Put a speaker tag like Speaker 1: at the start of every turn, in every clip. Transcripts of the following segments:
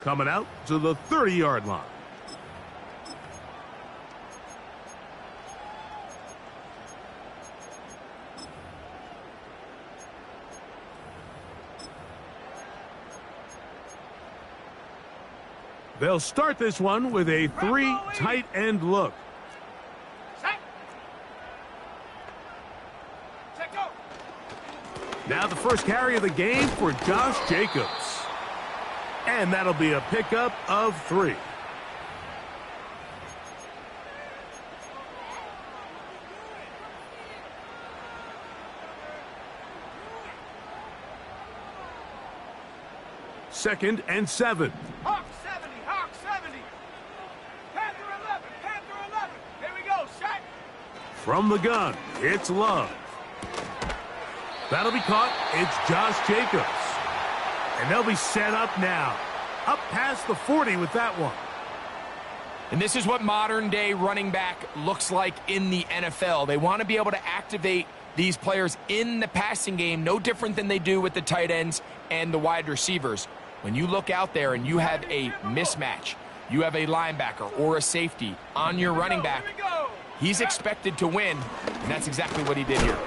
Speaker 1: Coming out to the 30-yard line. They'll start this one with a 3 tight end look. Now the first carry of the game for Josh Jacobs. And that'll be a pickup of 3. Second and 7.
Speaker 2: Hawk 70, Hawk 70. Panther 11, Panther 11. Here we go, set.
Speaker 1: From the gun, it's Love. That'll be caught. It's Josh Jacobs. And they'll be set up now. Up past the 40 with that one.
Speaker 3: And this is what modern-day running back looks like in the NFL. They want to be able to activate these players in the passing game, no different than they do with the tight ends and the wide receivers. When you look out there and you have a mismatch, you have a linebacker or a safety on your running back, he's expected to win, and that's exactly what he did here.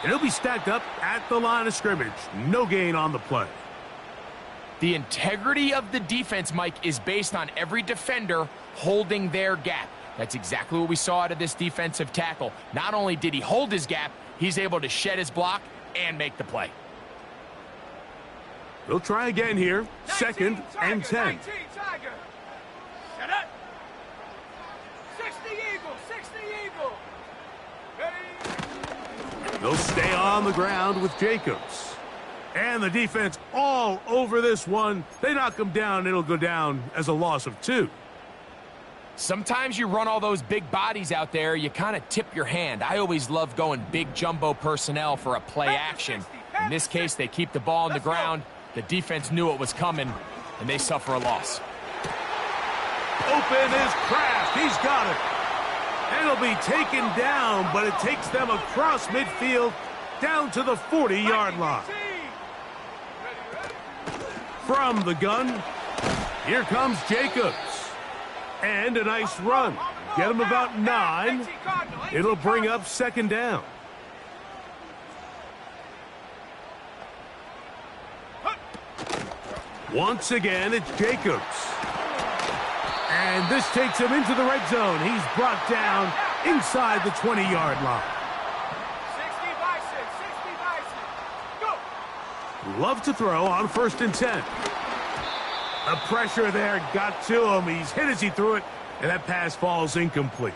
Speaker 1: And he'll be stacked up at the line of scrimmage. No gain on the play.
Speaker 3: The integrity of the defense, Mike, is based on every defender holding their gap. That's exactly what we saw out of this defensive tackle. Not only did he hold his gap, he's able to shed his block and make the play.
Speaker 1: They'll try again here. 2nd and 10.
Speaker 2: 19, Tiger. Set up. 60 Eagle, 60 Eagle. Ready.
Speaker 1: They'll stay on the ground with Jacobs. And the defense all over this one. They knock him down. It'll go down as a loss of 2.
Speaker 3: Sometimes you run all those big bodies out there, you kind of tip your hand. I always love going big jumbo personnel for a play action. In this case, they keep the ball on the ground. The defense knew it was coming, and they suffer a loss.
Speaker 1: Open is Kraft. He's got it. And it'll be taken down, but it takes them across midfield down to the 40-yard line. From the gun, here comes Jacobs. And a nice run. Get him about 9. It'll bring up 2nd down. Once again, it's Jacobs. And this takes him into the red zone. He's brought down inside the 20-yard line.
Speaker 2: 60 by 6, 60 by 6. Go.
Speaker 1: Love to throw on 1st and 10. The pressure there got to him. He's hit as he threw it, and that pass falls incomplete.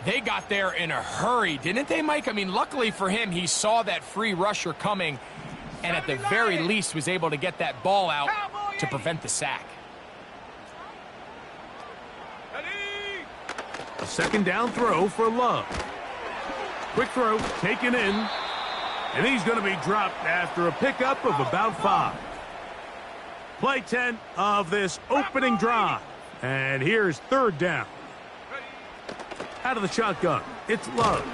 Speaker 3: They got there in a hurry, didn't they, Mike? I mean, luckily for him, he saw that free rusher coming, and at the very least was able to get that ball out to prevent the sack.
Speaker 1: A 2nd down throw for Love. Quick throw, taken in, and he's going to be dropped after a pickup of about 5. Play 10 of this opening drive. And here's 3rd down. Out of the shotgun, it's Love.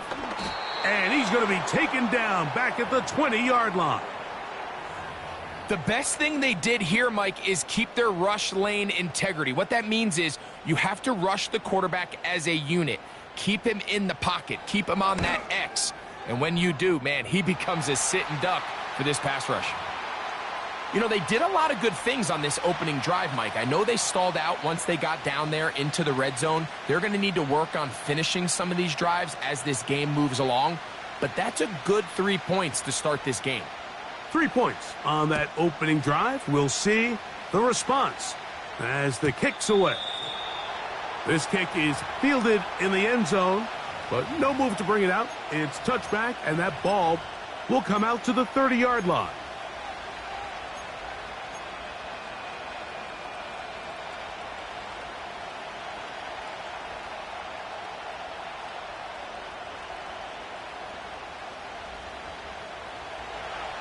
Speaker 1: And he's going to be taken down back at the 20-yard line.
Speaker 3: The best thing they did here, Mike, is keep their rush lane integrity. What that means is you have to rush the quarterback as a unit. Keep him in the pocket. Keep him on that X. And when you do, man, he becomes a sitting duck for this pass rush. You know, they did a lot of good things on this opening drive, Mike. I know they stalled out once they got down there into the red zone. They're going to need to work on finishing some of these drives as this game moves along. But that's a good 3 points to start this game.
Speaker 1: 3 points on that opening drive. We'll see the response as the kick's away. This kick is fielded in the end zone, but no move to bring it out. It's touchback, and that ball will come out to the 30-yard line.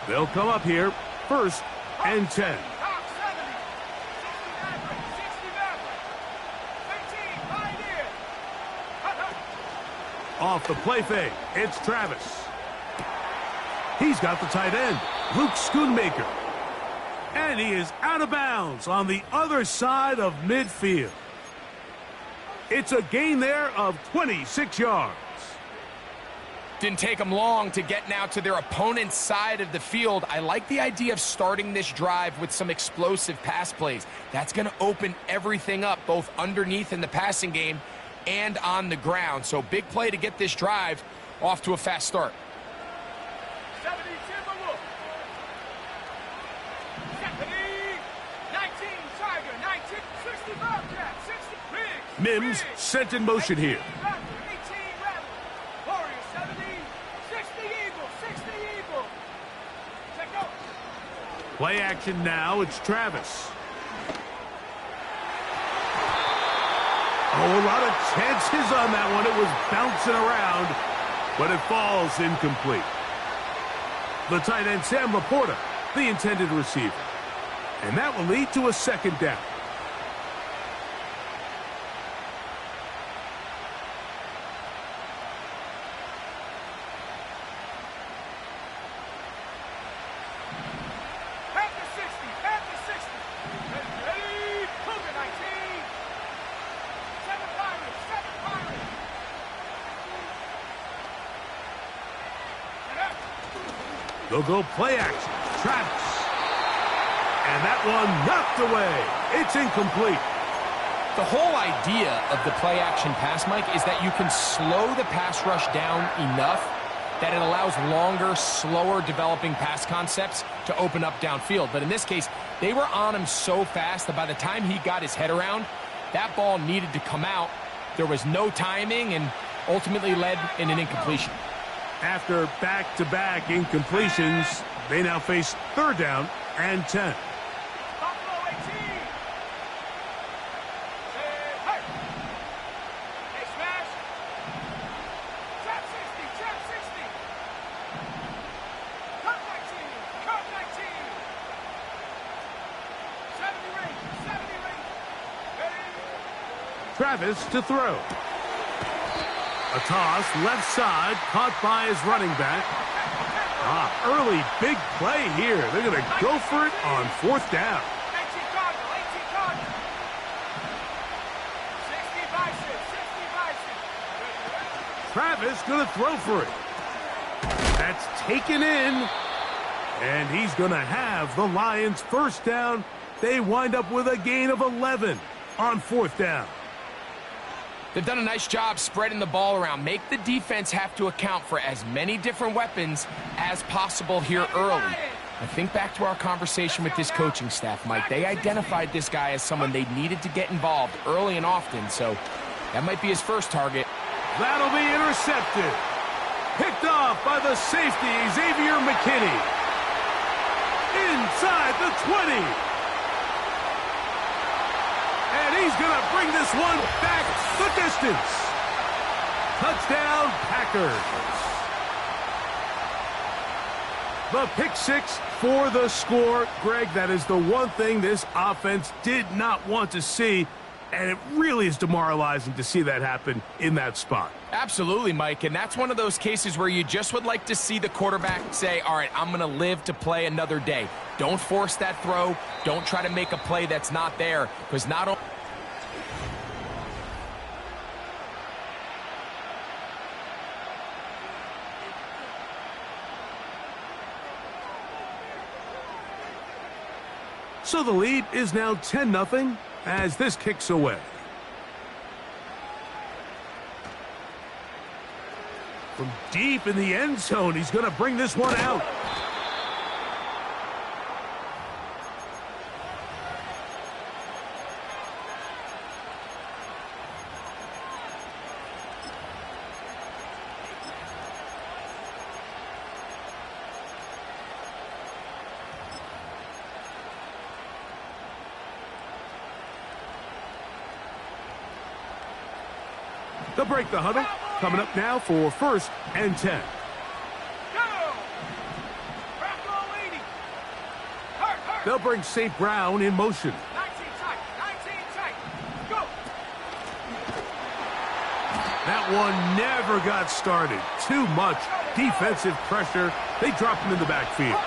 Speaker 1: They'll come up here, 1st and 10. Off the play fake, it's Travis. He's got the tight end, Luke Schoonmaker. And he is out of bounds on the other side of midfield. It's a gain there of 26 yards.
Speaker 3: Didn't take them long to get now to their opponent's side of the field. I like the idea of starting this drive with some explosive pass plays. That's going to open everything up, both underneath in the passing game and on the ground. So big play to get this drive off to a fast start.
Speaker 2: 70 Timberwolf. 70, 19 Tiger, 19, 60 Bobcat, 60 Riggs.
Speaker 1: Mims sent in motion here.
Speaker 2: 18 Rattler, Warriors 70, 60 Eagle, 60 Eagle. Check out.
Speaker 1: Play action now. It's Travis. Oh, a lot of chances on that one. It was bouncing around, but it falls incomplete. The tight end, Sam Laporta, the intended receiver. And that will lead to a second down.
Speaker 2: Panther 60, Panther 60. Ready, Cougar 19. 7 Pirates, 7 Pirates.
Speaker 1: They'll go play action. Travis. And that one knocked away. It's incomplete.
Speaker 3: The whole idea of the play action pass, Mike, is that you can slow the pass rush down enough that it allows longer, slower developing pass concepts to open up downfield. But in this case, they were on him so fast that by the time he got his head around, that ball needed to come out. There was no timing and ultimately led in an incompletion.
Speaker 1: After back-to-back incompletions, they now face third down and 10.
Speaker 2: Buffalo 18. Hey. Hey, smash. Trap 60, trap 60. Cut 19, cut 19. 70 range, 70 range. Ready?
Speaker 1: Travis to throw. A toss, left side, caught by his running back. Early big play here. They're going to go for it on fourth down.
Speaker 2: 18 Cardinal, 18 Cardinal. 60 Bison, 60 Bison.
Speaker 1: Travis going to throw for it. That's taken in. And he's going to have the Lions first down. They wind up with a gain of 11 on fourth down.
Speaker 3: They've done a nice job spreading the ball around. Make the defense have to account for as many different weapons as possible here early. I think back to our conversation with this coaching staff, Mike. They identified this guy as someone they needed to get involved early and often, so that might be his first target.
Speaker 1: That'll be intercepted. Picked off by the safety, Xavier McKinney. Inside the 20. And he's going to bring this one back the distance. Touchdown, Packers. The pick six for the score. Greg, that is the one thing this offense did not want to see, and it really is demoralizing to see that happen in that spot.
Speaker 3: Absolutely, Mike, and that's one of those cases where you just would like to see the quarterback say, all right, I'm going to live to play another day. Don't force that throw. Don't try to make a play that's not there, because not only...
Speaker 1: So the lead is now 10-0 as this kicks away. From deep in the end zone, he's going to bring this one out. They'll break the huddle. Coming up now for first and 10.
Speaker 2: Go! Bravo 80. Hurt.
Speaker 1: They'll bring St. Brown in motion.
Speaker 2: 19 tight, 19 tight. Go!
Speaker 1: That one never got started. Too much defensive pressure. They dropped him in the backfield.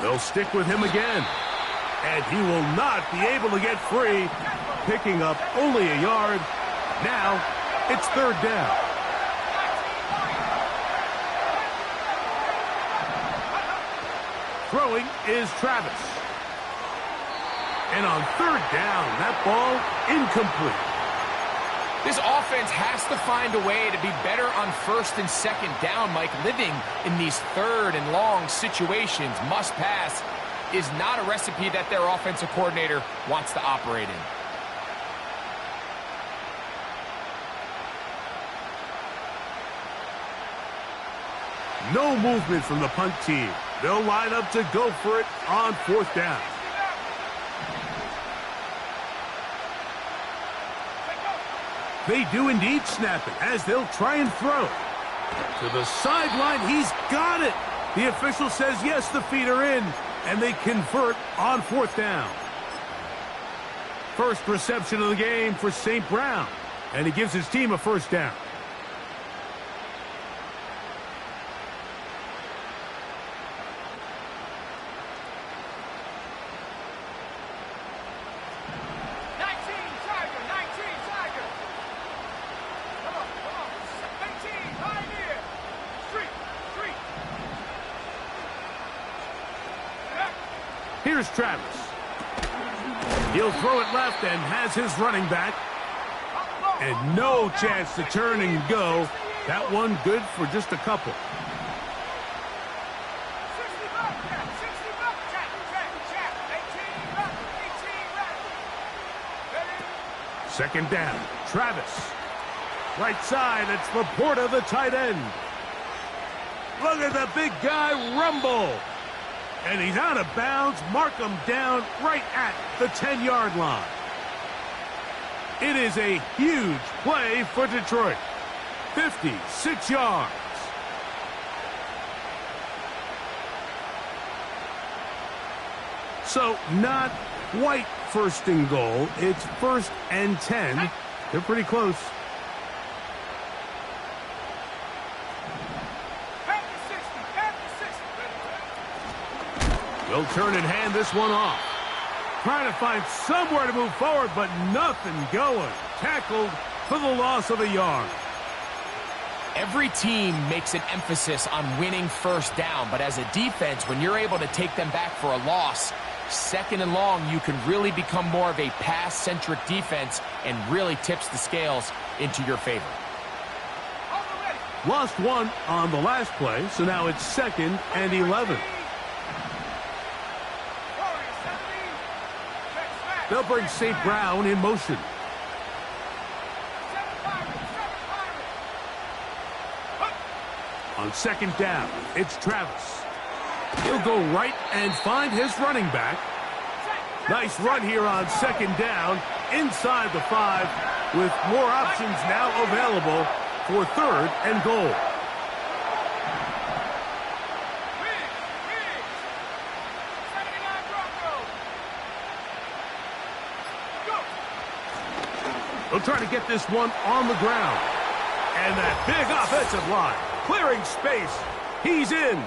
Speaker 1: They'll stick with him again. And he will not be able to get free, picking up only a yard. Now it's third down. Throwing is Travis. And on third down, that ball incomplete.
Speaker 3: This offense has to find a way to be better on first and second down, Mike. Living in these third and long situations, must pass, is not a recipe that their offensive coordinator wants to operate in.
Speaker 1: No movement from the punt team. They'll line up to go for it on fourth down. They do indeed snap it as they'll try and throw. To the sideline, he's got it. The official says yes, the feet are in, and they convert on fourth down. First reception of the game for St. Brown, and he gives his team a first down. Here's Travis. He'll throw it left and has his running back. And no chance to turn and go. That one good for just a couple. Second down. Travis. Right side, it's Laporta, the tight end. Look at the big guy rumble. And he's out of bounds. Mark him down right at the 10-yard line. It is a huge play for Detroit. 56 yards. So not quite first and goal. It's first and 10. They're pretty close. They'll turn and hand this one off. Trying to find somewhere to move forward, but nothing going. Tackled for the loss of a yard.
Speaker 3: Every team makes an emphasis on winning first down, but as a defense, when you're able to take them back for a loss, second and long, you can really become more of a pass-centric defense and really tips the scales into your favor.
Speaker 1: Lost one on the last play, so now it's second and 11. They'll bring St. Brown in motion. On second down, it's Travis. He'll go right and find his running back. Nice run here on second down, inside the 5, with more options now available for third and goal. They'll try to get this one on the ground. And that big offensive line, clearing space. He's in.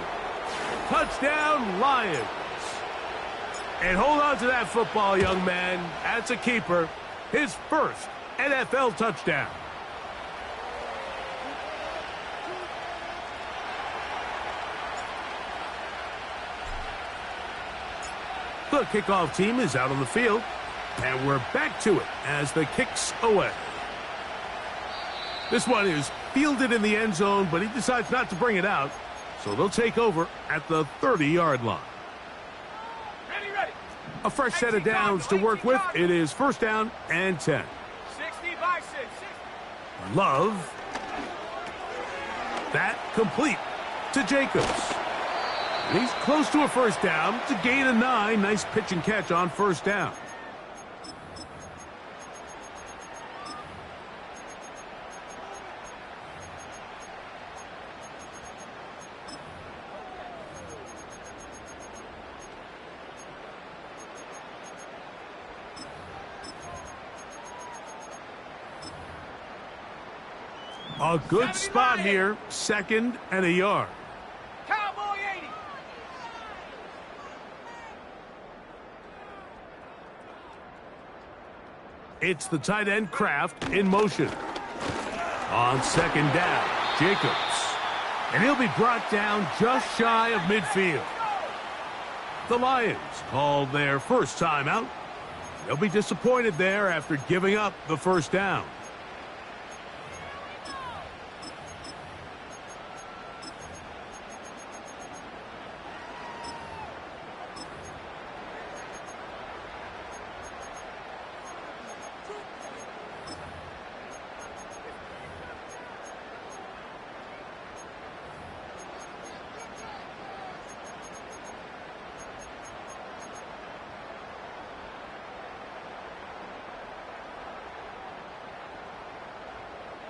Speaker 1: Touchdown, Lions. And hold on to that football, young man. That's a keeper. His first NFL touchdown. The kickoff team is out on the field. And we're back to it as the kick's away. This one is fielded in the end zone, but he decides not to bring it out. So they'll take over at the 30-yard line.
Speaker 2: Ready.
Speaker 1: A fresh set of downs to work with. It is first down and 10.
Speaker 2: 60 by 6.
Speaker 1: Love. That complete to Jacobs. And he's close to a first down to gain a 9. Nice pitch and catch on first down. A good spot here, second and a yard.
Speaker 2: Cowboy 80.
Speaker 1: It's the tight end Kraft in motion. On second down, Jacobs. And he'll be brought down just shy of midfield. The Lions called their first timeout. They'll be disappointed there after giving up the first down.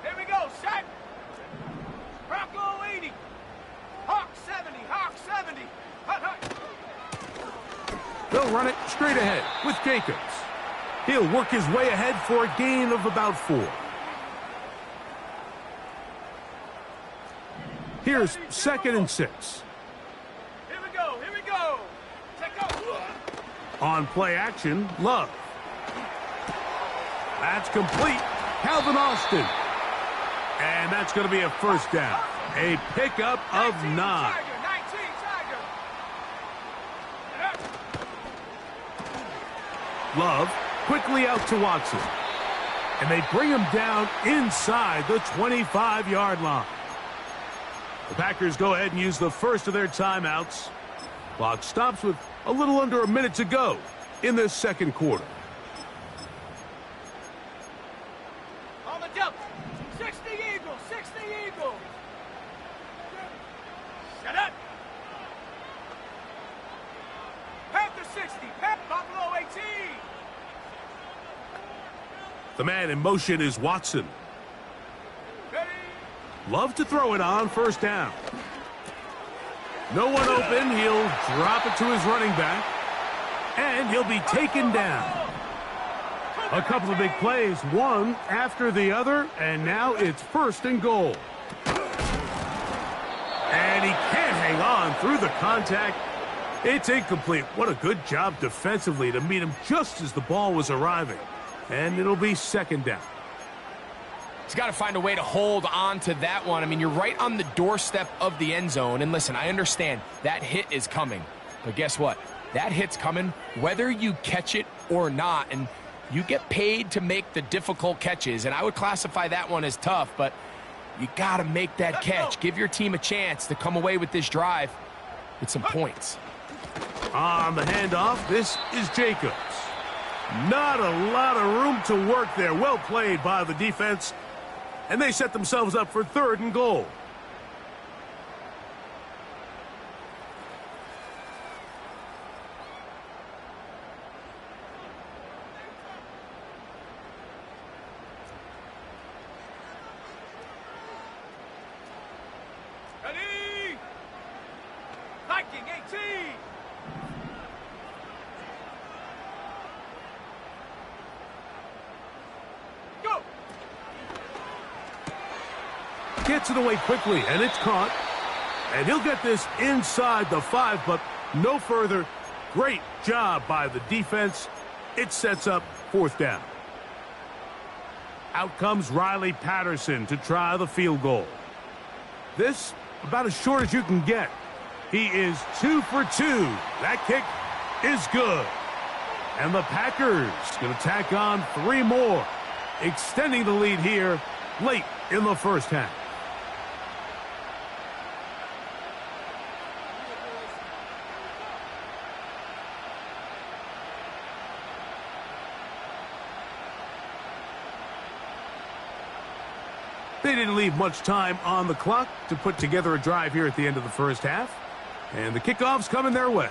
Speaker 2: Here we go, set. Bronco 80. Hawk 70, Hawk 70. Hut, hut.
Speaker 1: They'll run it straight ahead with Jacobs. He'll work his way ahead for a gain of about 4. Here's 2nd and 6.
Speaker 2: Here we go, here we go. Check out.
Speaker 1: On play action, Love. That's complete. Calvin Austin. And that's going to be a first down. A pickup of 9.
Speaker 2: 19 Tiger.
Speaker 1: Love quickly out to Watson. And they bring him down inside the 25-yard line. The Packers go ahead and use the first of their timeouts. Clock stops with a little under a minute to go in this second quarter.
Speaker 2: On the jump. 60 Eagle, 60 Eagle. Shut up. Panther 60, Buffalo 18.
Speaker 1: The man in motion is Watson.
Speaker 2: Ready?
Speaker 1: Love to throw it on first down. No one open. He'll drop it to his running back. And he'll be taken down. A couple of big plays, one after the other, and now it's 1st and goal. And he can't hang on through the contact. It's incomplete. What a good job defensively to meet him just as the ball was arriving. And it'll be 2nd down.
Speaker 3: He's got to find a way to hold on to that one. I mean, you're right on the doorstep of the end zone. And listen, I understand that hit is coming. But guess what? That hit's coming whether you catch it or not. And you get paid to make the difficult catches. And I would classify that one as tough. But you got to make that catch. Give your team a chance to come away with this drive with some points.
Speaker 1: On the handoff, this is Jacobs. Not a lot of room to work there. Well played by the defense. And they set themselves up for 3rd and goal.
Speaker 2: Ready? Viking 18. Go.
Speaker 1: Gets it away quickly, and it's caught. And he'll get this inside the 5, but no further. Great job by the defense. It sets up 4th down. Out comes Riley Patterson to try the field goal. This about as short as you can get. He is 2 for 2. That kick is good. And the Packers going to tack on 3 more, extending the lead here late in the first half. They didn't leave much time on the clock to put together a drive here at the end of the first half. And the kickoff's coming their way.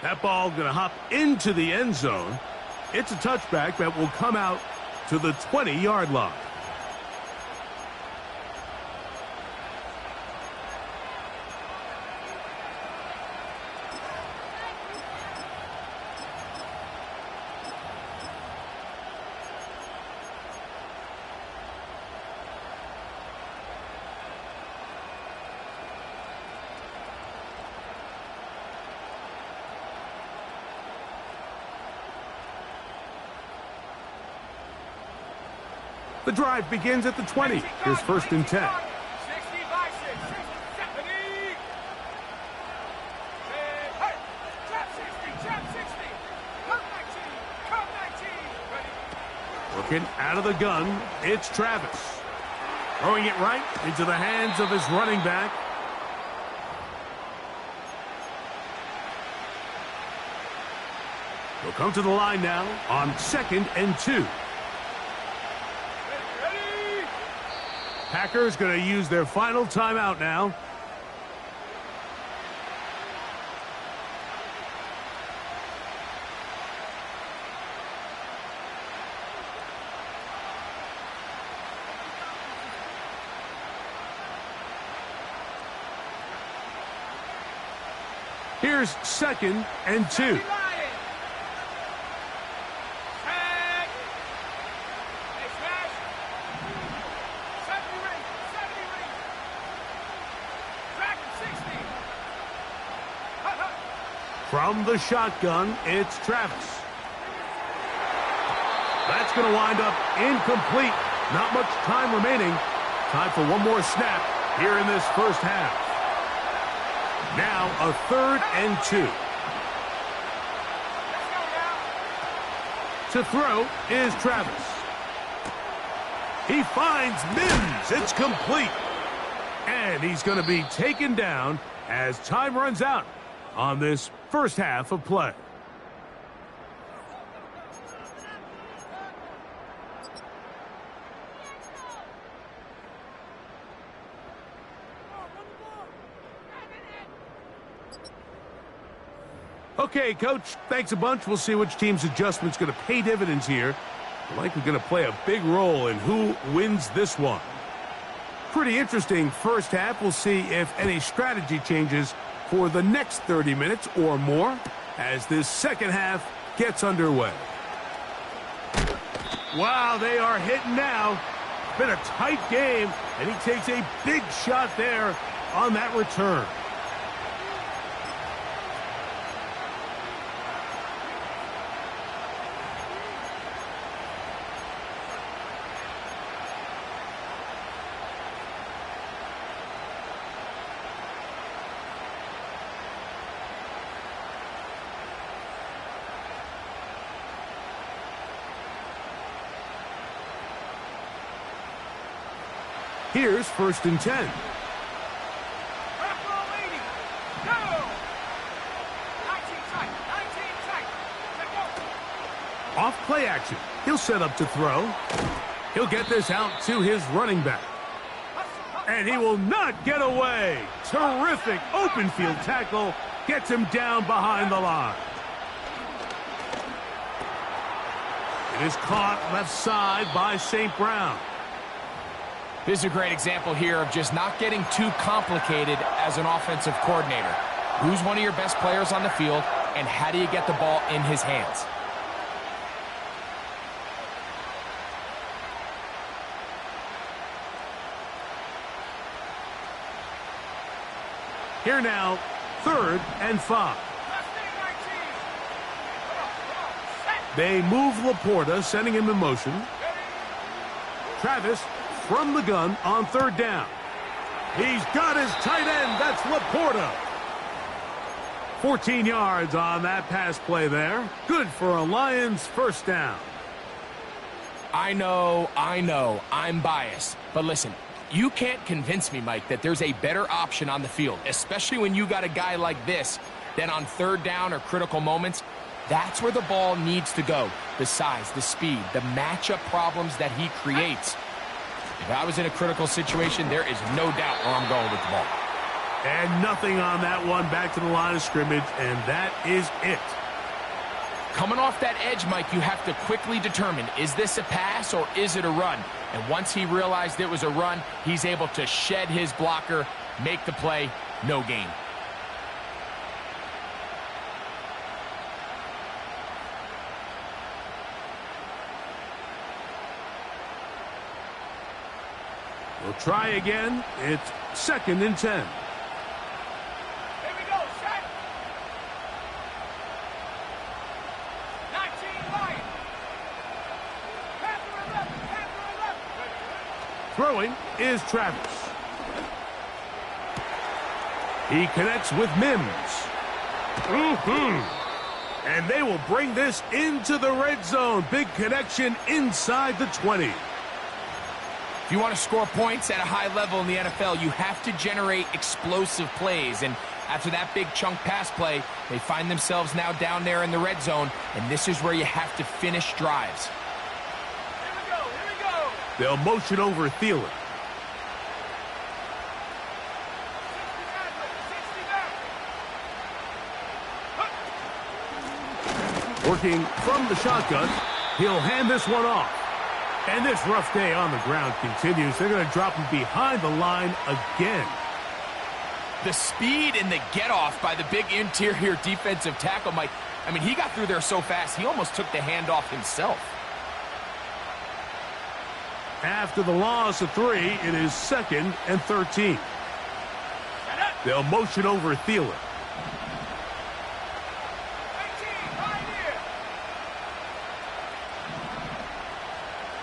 Speaker 1: That ball going to hop into the end zone. It's a touchback that will come out to the 20-yard line. The drive begins at the 20. Here's first and 10.
Speaker 2: 60 by 6, 60, 70. Hey, trap 60, trap 60. Come 19, come 19. Ready?
Speaker 1: Working out of the gun, it's Travis. Throwing it right into the hands of his running back. He'll come to the line now on 2nd and 2.
Speaker 2: Ready?
Speaker 1: Packers going to use their final timeout now. Here's 2nd and 2. From the shotgun, it's Travis. That's going to wind up incomplete. Not much time remaining. Time for one more snap here in this first half. Now a 3rd and 2. To throw is Travis. He finds Mims. It's complete. And he's going to be taken down as time runs out on this first half of play. Okay, Coach, thanks a bunch. We'll see which team's adjustment's going to pay dividends here. Likely going to play a big role in who wins this one. Pretty interesting first half. We'll see if any strategy changes for the next 30 minutes or more as this second half gets underway. Wow, they are hitting now. Been a tight game, and he takes a big shot there on that return. Here's 1st and 10. Off play action. He'll set up to throw. He'll get this out to his running back. And he will not get away. Terrific open field tackle. Gets him down behind the line. It is caught left side by St. Brown.
Speaker 3: This is a great example here of just not getting too complicated as an offensive coordinator. Who's one of your best players on the field, and how do you get the ball in his hands?
Speaker 1: Here now, 3rd and 5. They move Laporta, sending him in motion. Travis from the gun on 3rd down. He's got his tight end. That's Laporta. 14 yards on that pass play there. Good for a Lions first down.
Speaker 3: I know, I'm biased. But listen, you can't convince me, Mike, that there's a better option on the field, especially when you got a guy like this, than on 3rd down or critical moments. That's where the ball needs to go. The size, the speed, the matchup problems that he creates. If I was in a critical situation, there is no doubt where I'm going with the ball.
Speaker 1: And nothing on that one, back to the line of scrimmage, and that is it.
Speaker 3: Coming off that edge, Mike, you have to quickly determine, is this a pass or is it a run? And once he realized it was a run, he's able to shed his blocker, make the play, no gain.
Speaker 1: We'll try again. It's 2nd and 10.
Speaker 2: Here we go, set. 19 Lions. Panther 11, Panther 11.
Speaker 1: Throwing is Travis. He connects with Mims. And they will bring this into the red zone. Big connection inside the 20.
Speaker 3: If you want to score points at a high level in the NFL, you have to generate explosive plays. And after that big chunk pass play, they find themselves now down there in the red zone, and this is where you have to finish drives.
Speaker 2: Here we go, here we go.
Speaker 1: They'll motion over Thielen.
Speaker 2: 60 back.
Speaker 1: Working from the shotgun, he'll hand this one off. And this rough day on the ground continues. They're going to drop him behind the line again.
Speaker 3: The speed and the get-off by the big interior defensive tackle, Mike. I mean, he got through there so fast, he almost took the handoff himself.
Speaker 1: After the loss of 3, it is 2nd and 13. They'll motion over Thielen.
Speaker 2: 18, right here.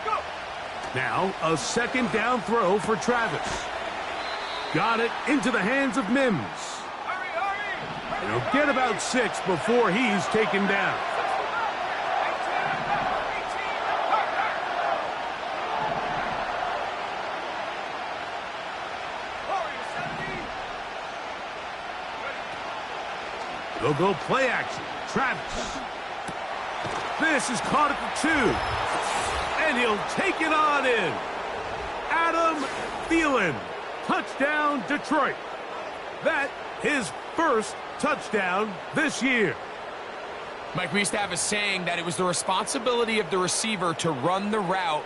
Speaker 2: Go.
Speaker 1: Now, a 2nd down throw for Travis. Got it into the hands of Mims.
Speaker 2: Hurry, hurry.
Speaker 1: He'll get about 6 before he's taken down.
Speaker 2: 18,
Speaker 1: They'll go play action. Travis. This is caught at the 2. And he'll take it on in. Adam Thielen. Touchdown, Detroit. That his first touchdown this year.
Speaker 3: Mike, we used to have a saying that it was the responsibility of the receiver to run the route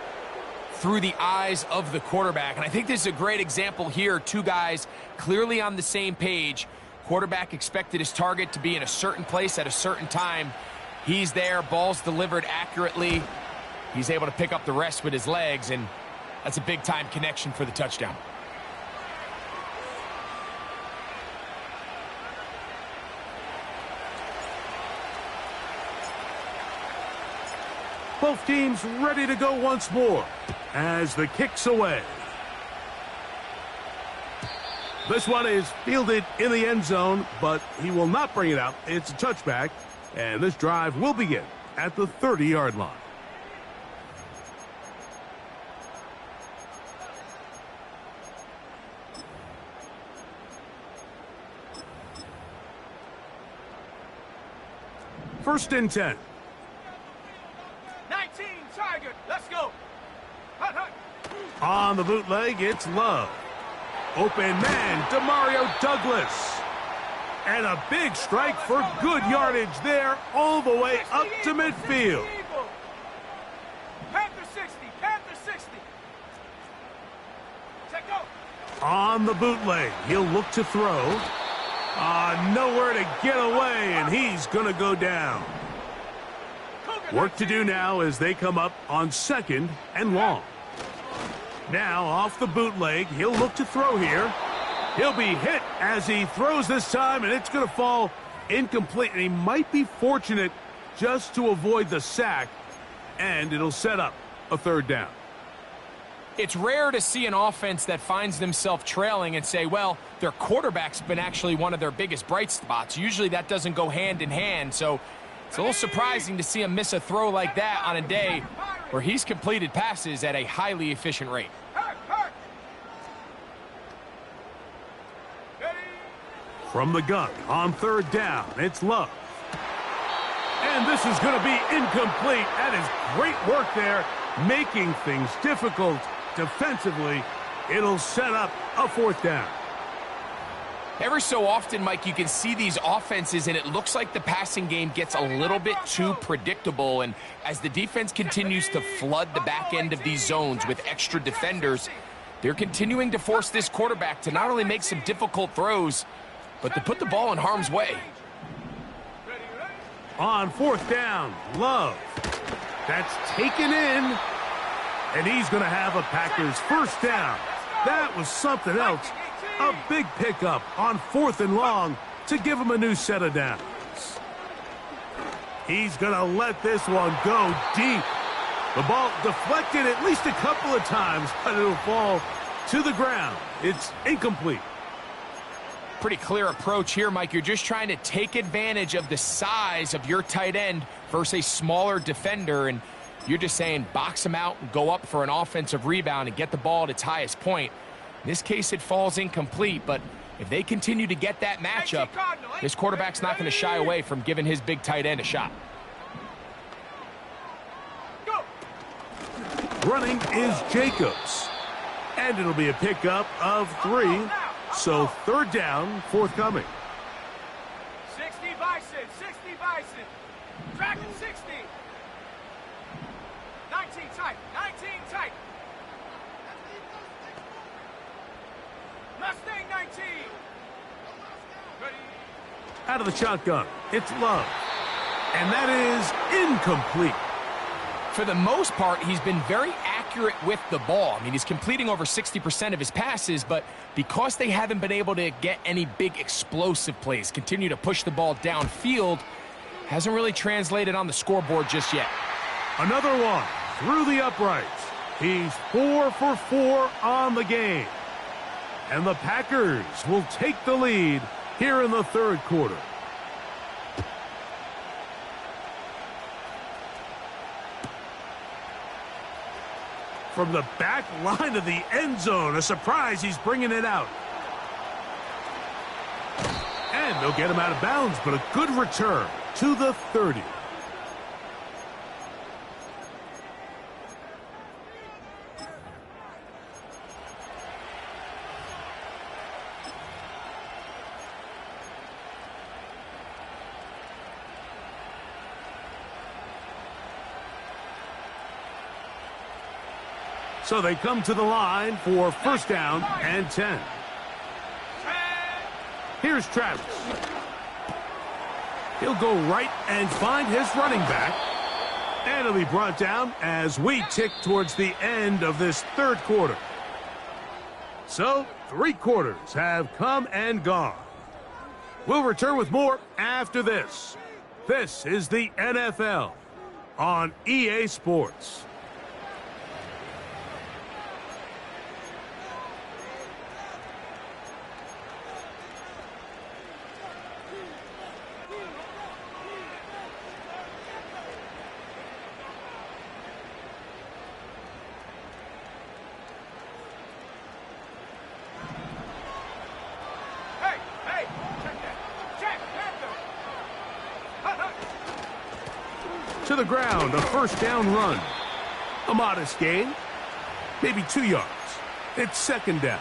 Speaker 3: through the eyes of the quarterback. And I think this is a great example here. 2 guys clearly on the same page. Quarterback expected his target to be in a certain place at a certain time. He's there, ball's delivered accurately. He's able to pick up the rest with his legs, and that's a big-time connection for the touchdown.
Speaker 1: Both teams ready to go once more as the kick's away. This one is fielded in the end zone, but he will not bring it out. It's a touchback, and this drive will begin at the 30-yard line. First and 10.
Speaker 2: 19, target. Let's go. Hut, hut.
Speaker 1: On the bootleg, it's Love. Open man, Demario Douglas. And a big strike for good yardage there all the way up to midfield.
Speaker 2: Panther 60, Panther 60. Check out.
Speaker 1: On the bootleg, he'll look to throw. Nowhere to get away, and he's going to go down. Work to do now as they come up on 2nd and long. Now off the bootleg, he'll look to throw here. He'll be hit as he throws this time, and it's going to fall incomplete. And he might be fortunate just to avoid the sack, and it'll set up a 3rd down.
Speaker 3: It's rare to see an offense that finds themselves trailing and say, well, their quarterback's been actually one of their biggest bright spots. Usually that doesn't go hand in hand, so it's a little surprising to see him miss a throw like that on a day where he's completed passes at a highly efficient rate.
Speaker 1: From the gun on 3rd down, it's Love. And this is going to be incomplete. That is great work there, making things difficult defensively. It'll set up a 4th down.
Speaker 3: Every so often, Mike, you can see these offenses, and it looks like the passing game gets a little bit too predictable. And as the defense continues to flood the back end of these zones with extra defenders, they're continuing to force this quarterback to not only make some difficult throws, but to put the ball in harm's way.
Speaker 1: On 4th down, Love. That's taken in, and he's going to have a Packers 1st down. That was something else. A big pickup on 4th and long to give him a new set of downs. He's going to let this one go deep. The ball deflected at least a couple of times, but it'll fall to the ground. It's incomplete.
Speaker 3: Pretty clear approach here, Mike. You're just trying to take advantage of the size of your tight end versus a smaller defender, and you're just saying box him out and go up for an offensive rebound and get the ball at its highest point. In this case, it falls incomplete, but if they continue to get that matchup, this quarterback's not going to shy away from giving his big tight end a shot.
Speaker 1: Running is Jacobs, and it'll be a pickup of 3. So third down, forthcoming.
Speaker 2: 60 Bison, 60 Bison. Track it 60. 19 tight, 19 tight. Mustang 19. Ready.
Speaker 1: Out of the shotgun, it's Love. And that is incomplete.
Speaker 3: For the most part, he's been very accurate with the ball. I mean, he's completing over 60% of his passes, but because they haven't been able to get any big explosive plays, continue to push the ball downfield, hasn't really translated on the scoreboard just yet.
Speaker 1: Another one through the uprights. He's 4 for 4 on the game. And the Packers will take the lead here in the third quarter. From the back line of the end zone, a surprise, he's bringing it out. And they'll get him out of bounds, but a good return to the 30. So they come to the line for first down and 10. Here's Travis. He'll go right and find his running back. And he'll be brought down as we tick towards the end of this third quarter. So 3 quarters have come and gone. We'll return with more after this. This is the NFL on EA Sports. To the ground, a first down run. A modest gain, maybe 2 yards. It's second down.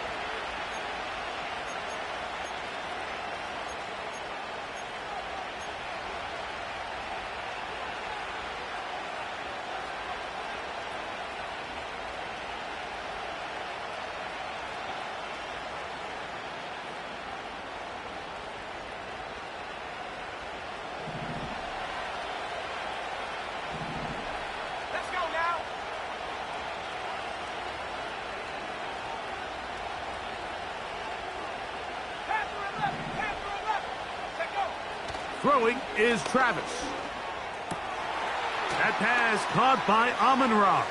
Speaker 1: Throwing is Travis. That pass caught by Amon-Ra.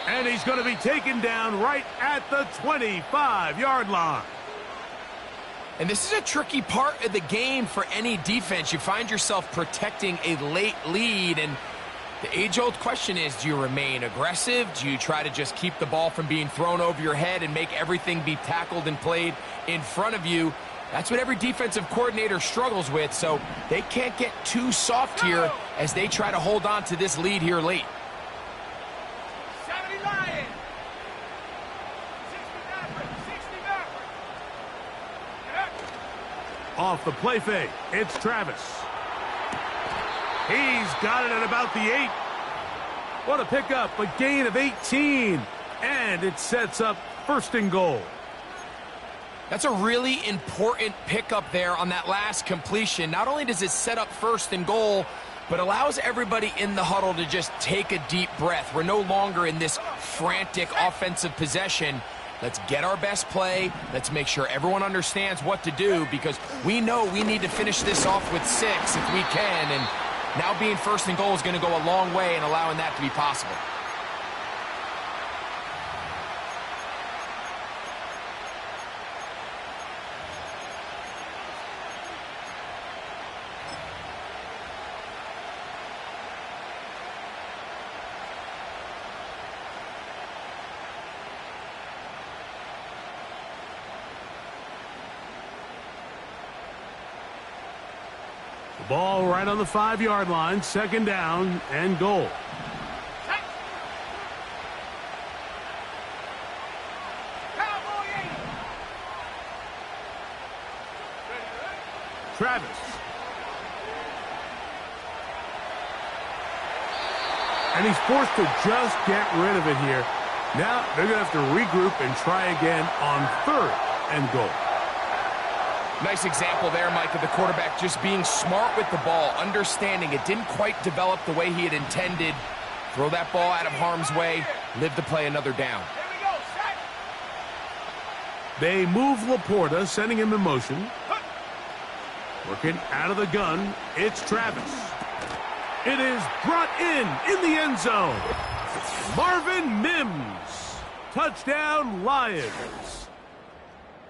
Speaker 1: And he's going to be taken down right at the 25-yard line.
Speaker 3: And this is a tricky part of the game for any defense. You find yourself protecting a late lead, and the age-old question is, do you remain aggressive? Do you try to just keep the ball from being thrown over your head and make everything be tackled and played in front of you? That's what every defensive coordinator struggles with, so they can't get too soft here as they try to hold on to this lead here late.
Speaker 2: 70 Lions. 60 Maverick. 60 Maverick.
Speaker 1: Off the play fake, it's Travis. He's got it at about the 8. What a pickup, a gain of 18. And it sets up first and goal.
Speaker 3: That's a really important pickup there on that last completion. Not only does it set up first and goal, but allows everybody in the huddle to just take a deep breath. We're no longer in this frantic offensive possession. Let's get our best play. Let's make sure everyone understands what to do, because we know we need to finish this off with 6 if we can, and Now being first and goal is going to go a long way in allowing that to be possible.
Speaker 1: Ball right on the 5-yard line, second down and goal. Travis. And he's forced to just get rid of it here. Now they're going to have to regroup and try again on third and goal.
Speaker 3: Nice example there, Mike, of the quarterback just being smart with the ball, understanding it didn't quite develop the way he had intended. Throw that ball out of harm's way, live to play another down.
Speaker 1: They move Laporta, sending him in motion. Working out of the gun, it's Travis. It is brought in the end zone. Marvin Mims. Touchdown, Lions.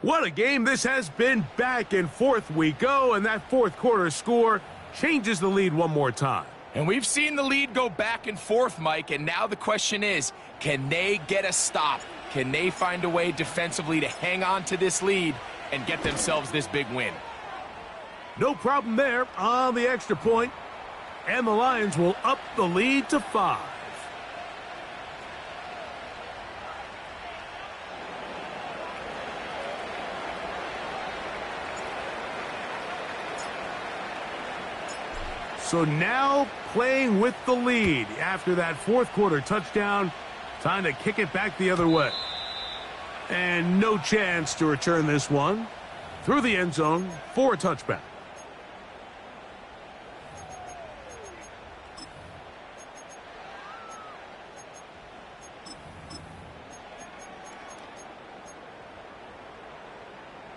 Speaker 1: What a game this has been. Back and forth we go, and that fourth quarter score changes the lead one more time.
Speaker 3: And we've seen the lead go back and forth, Mike, and now the question is, can they get a stop? Can they find a way defensively to hang on to this lead and get themselves this big win?
Speaker 1: No problem there on the extra point, and the Lions will up the lead to 5. So now playing with the lead after that fourth quarter touchdown, time to kick it back the other way. And no chance to return this one through the end zone for a touchback.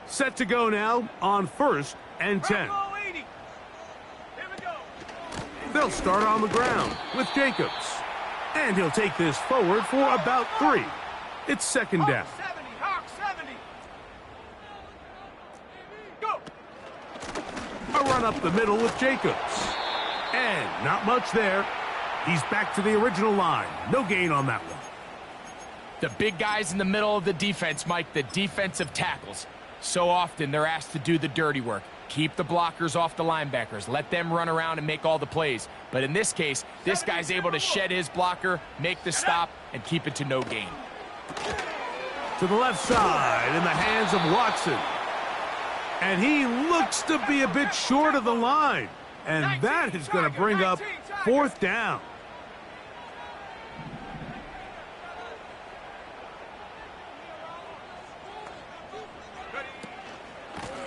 Speaker 1: Set to go now on 1st and 10. They'll start on the ground with Jacobs. And he'll take this forward for about 3. It's second down. A run up the middle with Jacobs. And not much there. He's back to the original line. No gain on that one.
Speaker 3: The big guys in the middle of the defense, Mike, the defensive tackles. So often they're asked to do the dirty work. Keep the blockers off the linebackers. Let them run around and make all the plays. But in this case, this guy's able to shed his blocker, make the stop, and keep it to no gain.
Speaker 1: To the left side in the hands of Watson. And he looks to be a bit short of the line. And that is going to bring up 4th down.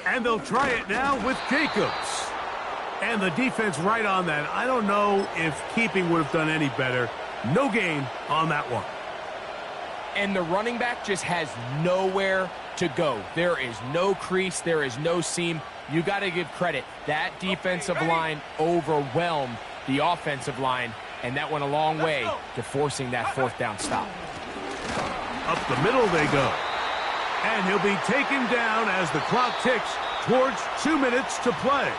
Speaker 1: And they'll try it now with Jacobs. And the defense right on that. I don't know if keeping would have done any better. No gain on that one.
Speaker 3: And the running back just has nowhere to go. There is no crease. There is no seam. You got to give credit. That defensive line overwhelmed the offensive line, and that went a long way to forcing that 4th down stop.
Speaker 1: Up the middle they go. And he'll be taken down as the clock ticks towards 2 minutes to play.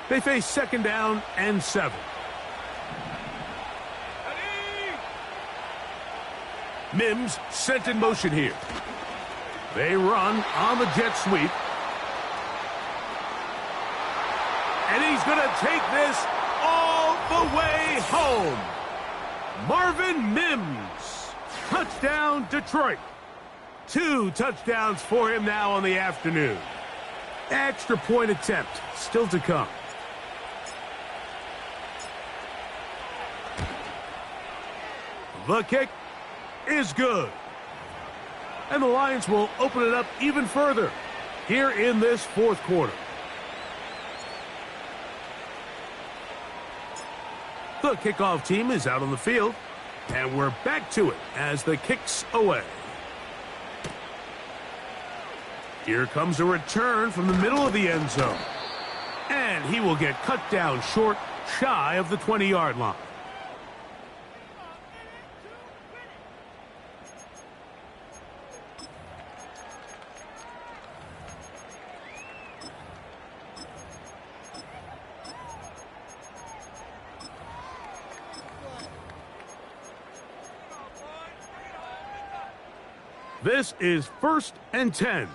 Speaker 1: They face second down and 7. Mims sent in motion here. They run on the jet sweep. And he's going to take this all the way home. Marvin Mims. Touchdown, Detroit. 2 touchdowns for him now on the afternoon. Extra point attempt still to come. The kick is good. And the Lions will open it up even further here in this fourth quarter. The kickoff team is out on the field, and we're back to it as the kick's away. Here comes a return from the middle of the end zone. And he will get cut down short, shy of the 20-yard line. This is 1st and 10.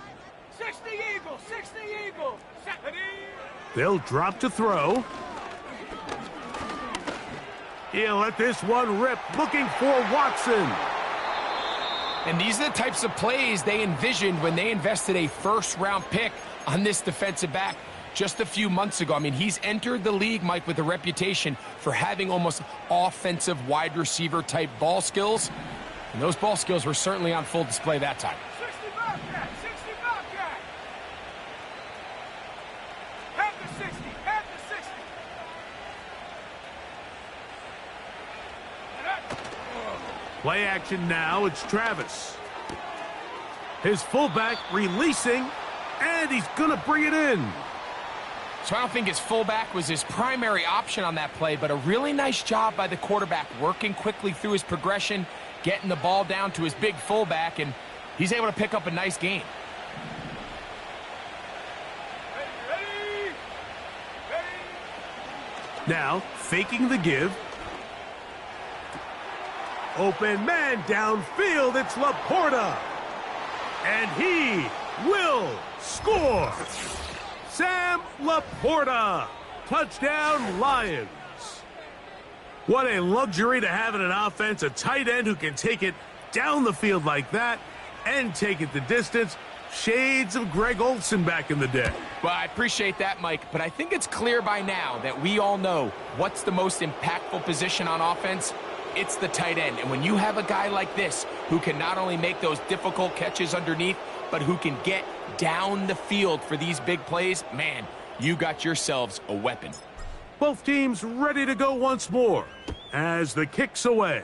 Speaker 2: 60 Eagles, 60 Eagles.
Speaker 1: They'll drop to throw. He'll let this one rip, looking for Watson.
Speaker 3: And these are the types of plays they envisioned when they invested a first-round pick on this defensive back just a few months ago. I mean, he's entered the league, Mike, with a reputation for having almost offensive wide receiver type ball skills. And those ball skills were certainly on full display that time.
Speaker 2: 60 Bobcat, 60 Bobcat. Have the 60, have the 60.
Speaker 1: Play action now, it's Travis. His fullback releasing, and he's going to bring it in.
Speaker 3: So I don't think his fullback was his primary option on that play, but a really nice job by the quarterback working quickly through his progression, getting the ball down to his big fullback, and he's able to pick up a nice gain.
Speaker 2: Ready.
Speaker 1: Now, faking the give. Open man downfield, it's Laporta. And he will score. Sam Laporta. Touchdown, Lions. What a luxury to have in an offense, a tight end who can take it down the field like that and take it the distance. Shades of Greg Olsen back in the day.
Speaker 3: Well, I appreciate that, Mike, but I think it's clear by now that we all know what's the most impactful position on offense. It's the tight end. And when you have a guy like this who can not only make those difficult catches underneath, but who can get down the field for these big plays, man, you got yourselves a weapon.
Speaker 1: Both teams ready to go once more as the kick's away.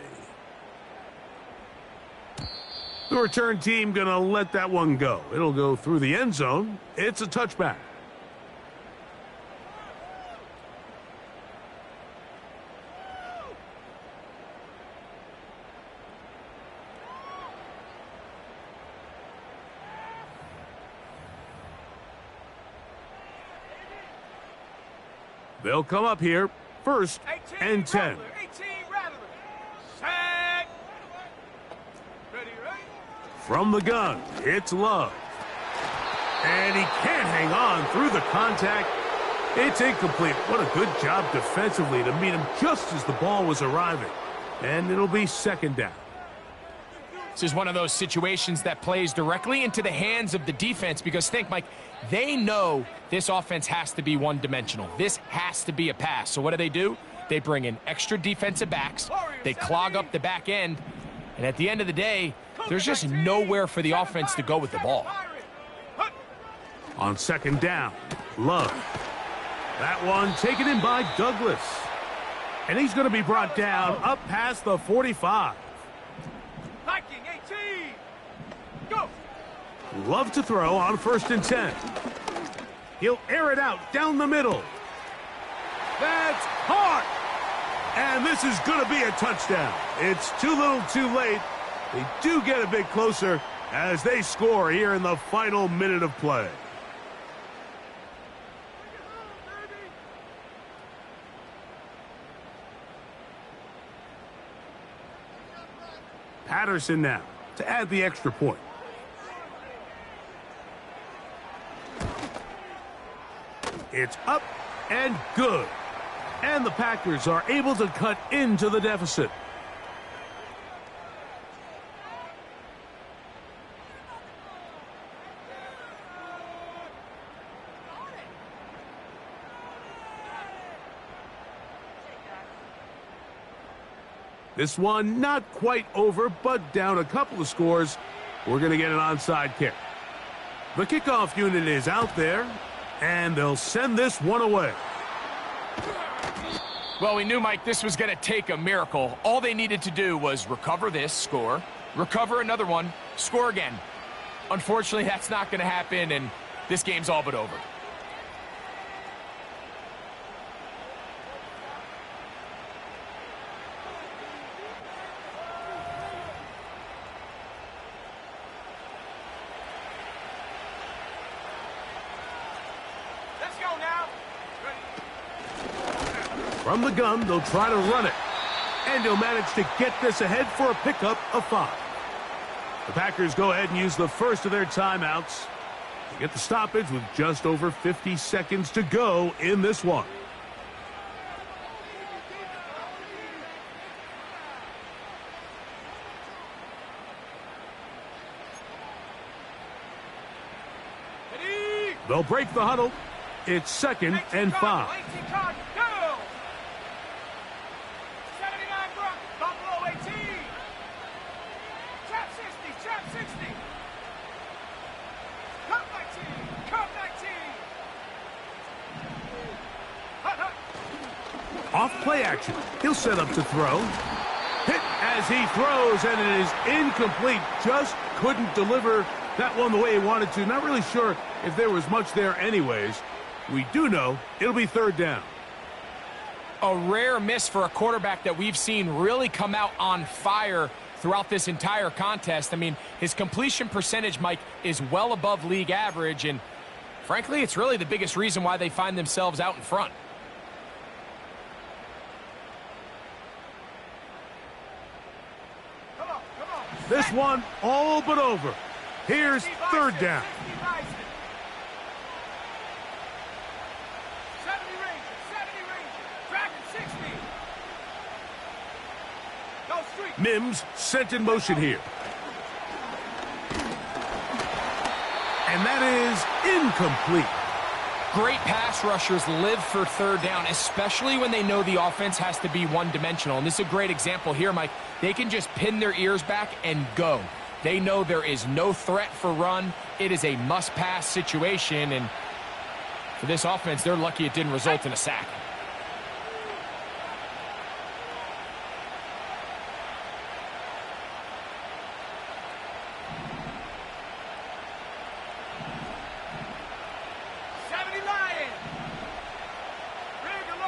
Speaker 1: The return team gonna let that one go. It'll go through the end zone. It's a touchback. They'll come up here, 1st and 10.
Speaker 2: 18 Rattler. Sack. Ready.
Speaker 1: From the gun, it's Love. And he can't hang on through the contact. It's incomplete. What a good job defensively to meet him just as the ball was arriving. And it'll be 2nd down.
Speaker 3: This is one of those situations that plays directly into the hands of the defense because think, Mike, they know this offense has to be one-dimensional. This has to be a pass. So what do? They bring in extra defensive backs. They clog up the back end. And at the end of the day, there's just nowhere for the offense to go with the ball.
Speaker 1: On 2nd down, Love. That one taken in by Douglas. And he's going to be brought down up past the 45.
Speaker 2: Hiking 18. Go.
Speaker 1: Love to throw on 1st and 10. He'll air it out down the middle. That's caught. And this is going to be a touchdown. It's too little too late. They do get a bit closer as they score here in the final minute of play. Patterson now to add the extra point. It's up and good. And the Packers are able to cut into the deficit. This one not quite over, but down a couple of scores. We're going to get an onside kick. The kickoff unit is out there, and they'll send this one away.
Speaker 3: Well, we knew, Mike, this was going to take a miracle. All they needed to do was recover this, score, recover another one, score again. Unfortunately, that's not going to happen, and this game's all but over.
Speaker 2: Let's go now.
Speaker 1: From the gun, they'll try to run it. And he'll manage to get this ahead for a pickup of 5. The Packers go ahead and use the first of their timeouts to get the stoppage with just over 50 seconds to go in this one.
Speaker 2: Ready?
Speaker 1: They'll break the huddle. It's 2nd and 5.
Speaker 2: 18 card, go! 79 Brook, Buffalo 18. Trap 60, trap 60. Cup 19, cup 19. Hut, hut.
Speaker 1: Off play action. He'll set up to throw. Hit as he throws, and it is incomplete. Just couldn't deliver that one the way he wanted to. Not really sure if there was much there anyways. We do know it'll be 3rd down.
Speaker 3: A rare miss for a quarterback that we've seen really come out on fire throughout this entire contest. I mean, his completion percentage, Mike, is well above league average, and frankly, it's really the biggest reason why they find themselves out in front.
Speaker 2: Come on, come on.
Speaker 1: This one all but over. Here's 3rd down.
Speaker 2: 70 Rangers, Dragon 60. Go street.
Speaker 1: Mims sent in motion here. And that is incomplete.
Speaker 3: Great pass rushers live for 3rd down, especially when they know the offense has to be one-dimensional. And this is a great example here, Mike. They can just pin their ears back and go. They know there is no threat for run. It is a must-pass situation, and for this offense, they're lucky it didn't result in a sack.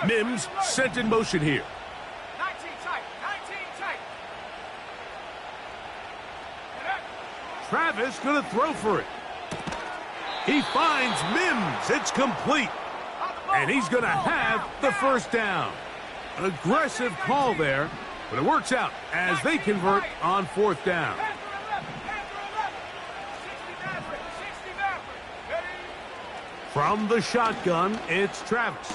Speaker 1: Mims sent in motion here.
Speaker 2: 19 tight, 19 tight.
Speaker 1: Travis gonna throw for it. He finds Mims. It's complete. And he's gonna have the 1st down. An aggressive call there, but it works out as they convert on 4th down. From the shotgun, it's Travis.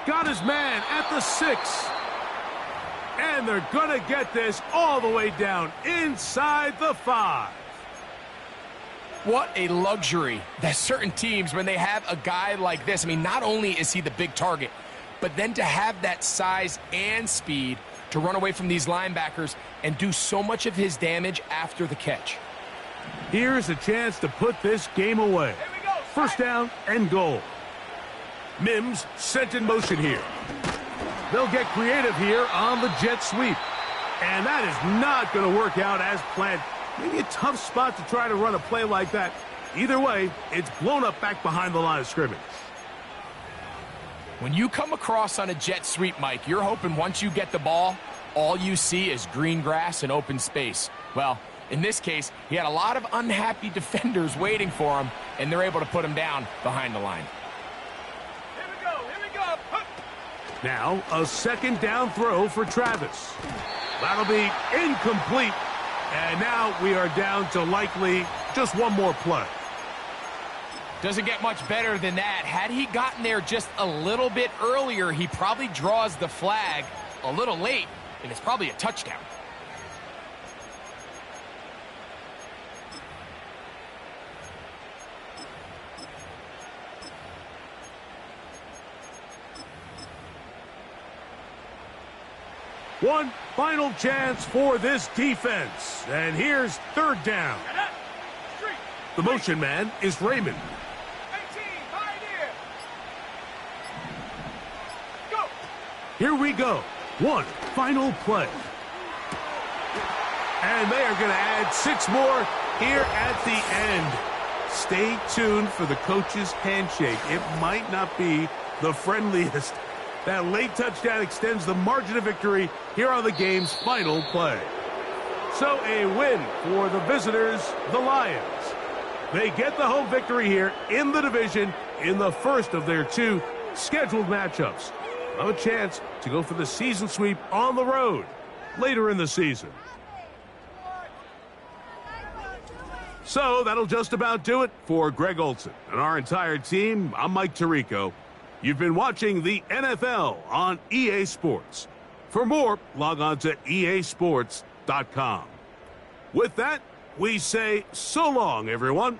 Speaker 1: Got his man at the 6. And they're gonna get this all the way down inside the 5.
Speaker 3: What a luxury that certain teams, when they have a guy like this, I mean, not only is he the big target, but then to have that size and speed to run away from these linebackers and do so much of his damage after the catch.
Speaker 1: Here's a chance to put this game away. 1st down and goal. Mims sent in motion here. They'll get creative here on the jet sweep. And that is not going to work out as planned. Maybe a tough spot to try to run a play like that. Either way, it's blown up back behind the line of scrimmage.
Speaker 3: When you come across on a jet sweep, Mike, you're hoping once you get the ball, all you see is green grass and open space. Well, in this case, he had a lot of unhappy defenders waiting for him, and they're able to put him down behind the line.
Speaker 2: Here we go.
Speaker 1: Now, a 2nd down throw for Travis. That'll be incomplete. And now we are down to likely just one more play.
Speaker 3: Doesn't get much better than that. Had he gotten there just a little bit earlier, he probably draws the flag a little late, and it's probably a touchdown.
Speaker 1: One final chance for this defense. And here's 3rd down. The motion man is Raymond.
Speaker 2: 18, Pioneer. Go.
Speaker 1: Here we go. One final play. And they are going to add 6 more here at the end. Stay tuned for the coach's handshake. It might not be the friendliest. That late touchdown extends the margin of victory here on the game's final play. So a win for the visitors, the Lions. They get the home victory here in the division in the first of their 2 scheduled matchups. A chance to go for the season sweep on the road later in the season. So that'll just about do it for Greg Olson and our entire team. I'm Mike Tirico. You've been watching the NFL on EA Sports. For more, log on to easports.com. With that, we say so long, everyone.